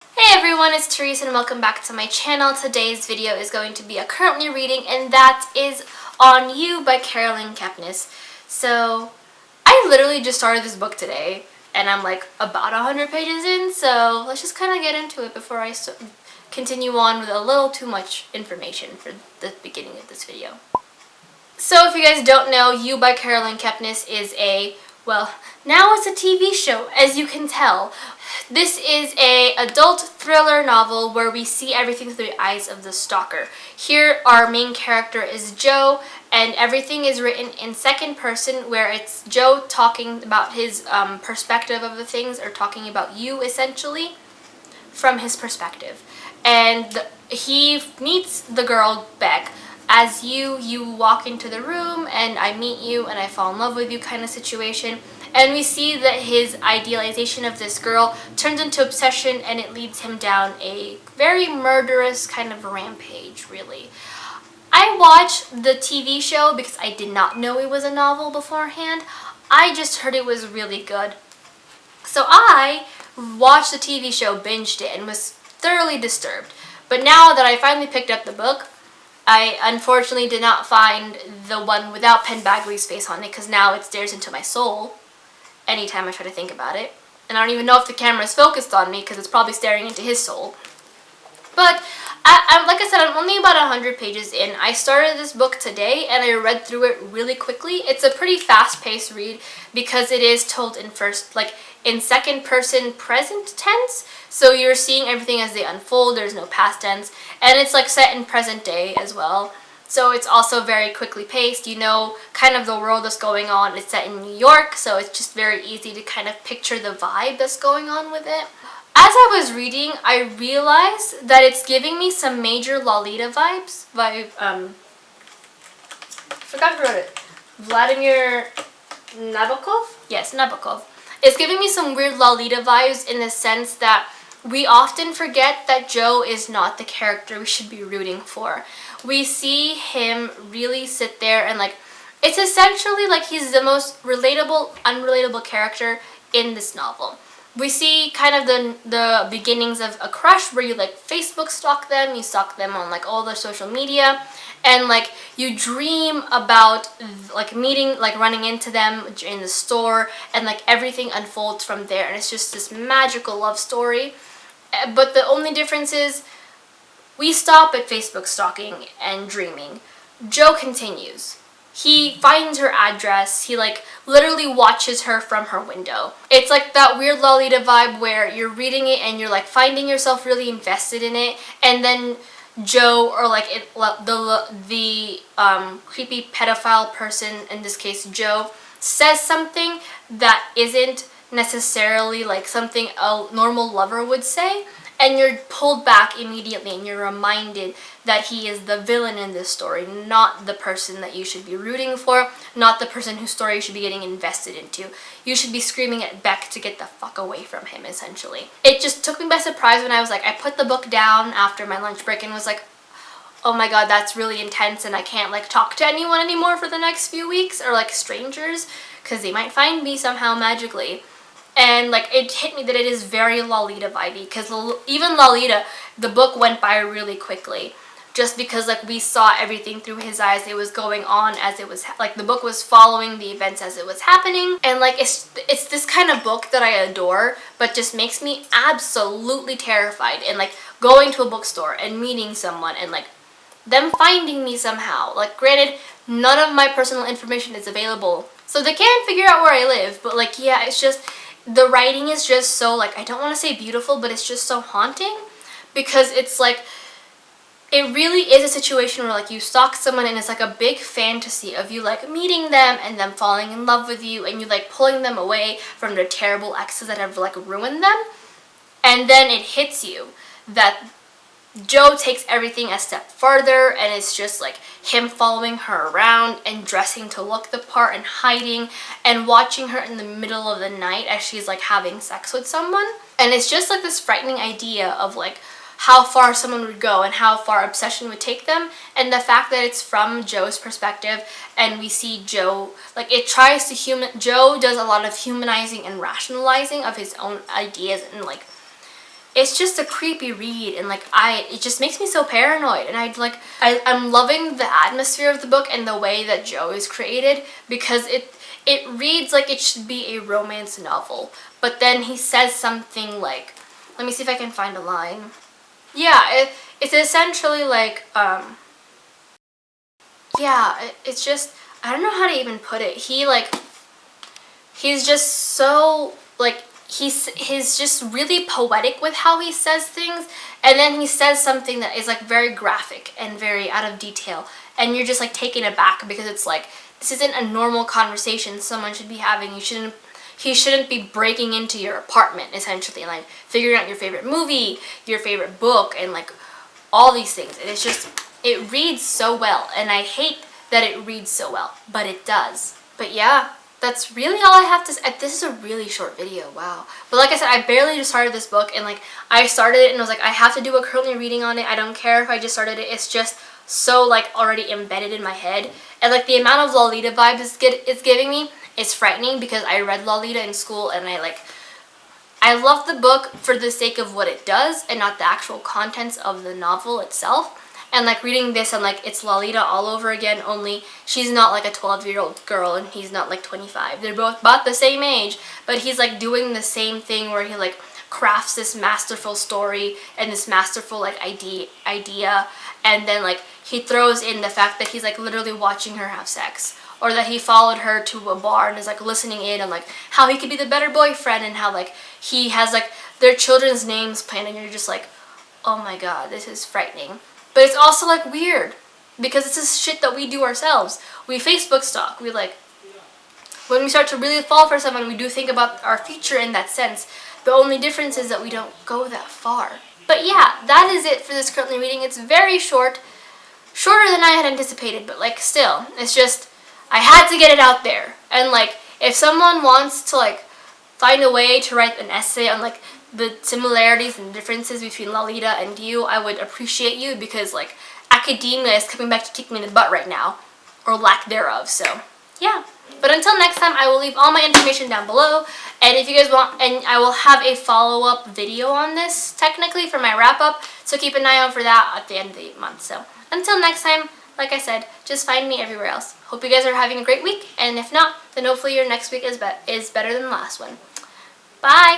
Hey everyone, it's Therese and welcome back to my channel. Today's video is going to be a currently reading, and that is On You by Caroline Kepnes. So I literally just started this book today and I'm like about 100 pages in, so let's just kind of get into it before I continue on with a little too much information for the beginning of this video. So if you guys don't know, You by Caroline Kepnes is now it's a TV show, as you can tell. This is an adult thriller novel where we see everything through the eyes of the stalker. Here, our main character is Joe, and everything is written in second person, where it's Joe talking about his perspective of the things, or talking about you, essentially, from his perspective. And he meets the girl, Beck, as you walk into the room, and I meet you, and I fall in love with you kind of situation. And we see that his idealization of this girl turns into obsession, and it leads him down a very murderous kind of rampage, really. I watched the TV show because I did not know it was a novel beforehand. I just heard it was really good. So I watched the TV show, binged it, and was thoroughly disturbed. But now that I finally picked up the book, I unfortunately did not find the one without Penn Badgley's face on it, because now it stares into my soul anytime I try to think about it. And I don't even know if the camera is focused on me because it's probably staring into his soul. But like I said, I'm only about 100 pages in. I started this book today and I read through it really quickly. It's a pretty fast-paced read because it is told in second person present tense. So you're seeing everything as they unfold. There's no past tense. And it's set in present day as well. So it's also very quickly paced. You know kind of the world that's going on. It's set in New York, so it's just very easy to kind of picture the vibe that's going on with it. As I was reading, I realized that it's giving me some major Lolita vibes. Forgot who wrote it. Vladimir Nabokov? Yes, Nabokov. It's giving me some weird Lolita vibes in the sense that we often forget that Joe is not the character we should be rooting for. We see him really sit there and it's essentially he's the most unrelatable character in this novel. We see kind of the beginnings of a crush where you Facebook stalk them, you stalk them on all their social media, and you dream about meeting, running into them in the store, and everything unfolds from there, and it's just this magical love story. But the only difference is we stop at Facebook stalking and dreaming. Joe continues. He finds her address. He literally watches her from her window. It's that weird Lolita vibe where you're reading it and you're finding yourself really invested in it, and then Joe, or the creepy pedophile person, in this case Joe, says something that isn't necessarily something a normal lover would say, and you're pulled back immediately and you're reminded that he is the villain in this story, not the person that you should be rooting for, not the person whose story you should be getting invested into. You should be screaming at Beck to get the fuck away from him, essentially. It just took me by surprise when I put the book down after my lunch break and was oh my god, that's really intense, and I can't talk to anyone anymore for the next few weeks, or strangers, because they might find me somehow magically. And it hit me that it is very Lolita vibey, because even Lolita, the book went by really quickly, just because we saw everything through his eyes. It was going on as it was the book was following the events as it was happening, and it's this kind of book that I adore, but just makes me absolutely terrified. And going to a bookstore and meeting someone and them finding me somehow. Granted, none of my personal information is available, so they can't figure out where I live, but yeah, it's just the writing is just so I don't want to say beautiful, but it's just so haunting, because it's it really is a situation where you stalk someone and it's a big fantasy of you meeting them and them falling in love with you, and you pulling them away from their terrible exes that have ruined them, and then it hits you that Joe takes everything a step further, and it's just him following her around and dressing to look the part and hiding and watching her in the middle of the night as she's having sex with someone. And it's just this frightening idea of how far someone would go and how far obsession would take them, and the fact that it's from Joe's perspective, and we see Joe Joe does a lot of humanizing and rationalizing of his own ideas, and it's just a creepy read, and like it just makes me so paranoid, and I'm loving the atmosphere of the book and the way that Joe is created, because it reads like it should be a romance novel, but then he says something like, let me see if I can find a line. Yeah, it's essentially like, it's just, I don't know how to even put it. He's just so, like, he's just really poetic with how he says things, and then he says something that is like very graphic and very out of detail, and you're just like taken aback, because it's like, this isn't a normal conversation someone should be having. He shouldn't be breaking into your apartment, essentially, and like figuring out your favorite movie, your favorite book, and like all these things. And it's just, it reads so well, and I hate that it reads so well, but it does. But yeah, that's really all I have to say. This is a really short video, wow. But like I said, I barely just started this book, and like I started it and I was like, I have to do a currently reading on it. I don't care if I just started it. It's just so like already embedded in my head, and like the amount of Lolita vibes it's giving me is frightening, because I read Lolita in school, and I love the book for the sake of what it does and not the actual contents of the novel itself. And like reading this, I'm like, it's Lolita all over again, only she's not like a 12-year-old girl and he's not like 25. They're both about the same age, but he's like doing the same thing where he like crafts this masterful story and this masterful like idea, and then like he throws in the fact that he's like literally watching her have sex, or that he followed her to a bar and is like listening in on like how he could be the better boyfriend, and how like he has like their children's names planned, and you're just like, oh my god, this is frightening. But it's also like weird, because this is shit that we do ourselves. We Facebook stalk. We like, when we start to really fall for someone, we do think about our future in that sense. The only difference is that we don't go that far. But yeah, that is it for this currently reading. It's very short, shorter than I had anticipated, but like still, it's just, I had to get it out there. And like, if someone wants to like find a way to write an essay on like the similarities and differences between Lolita and you, I would appreciate you, because like academia is coming back to kick me in the butt right now, or lack thereof. So yeah, but until next time, I will leave all my information down below, and if you guys want, and I will have a follow-up video on this technically for my wrap-up, so keep an eye out for that at the end of the month. So until next time, like I said, just find me everywhere else. Hope you guys are having a great week, and if not, then hopefully your next week is better than the last one. Bye!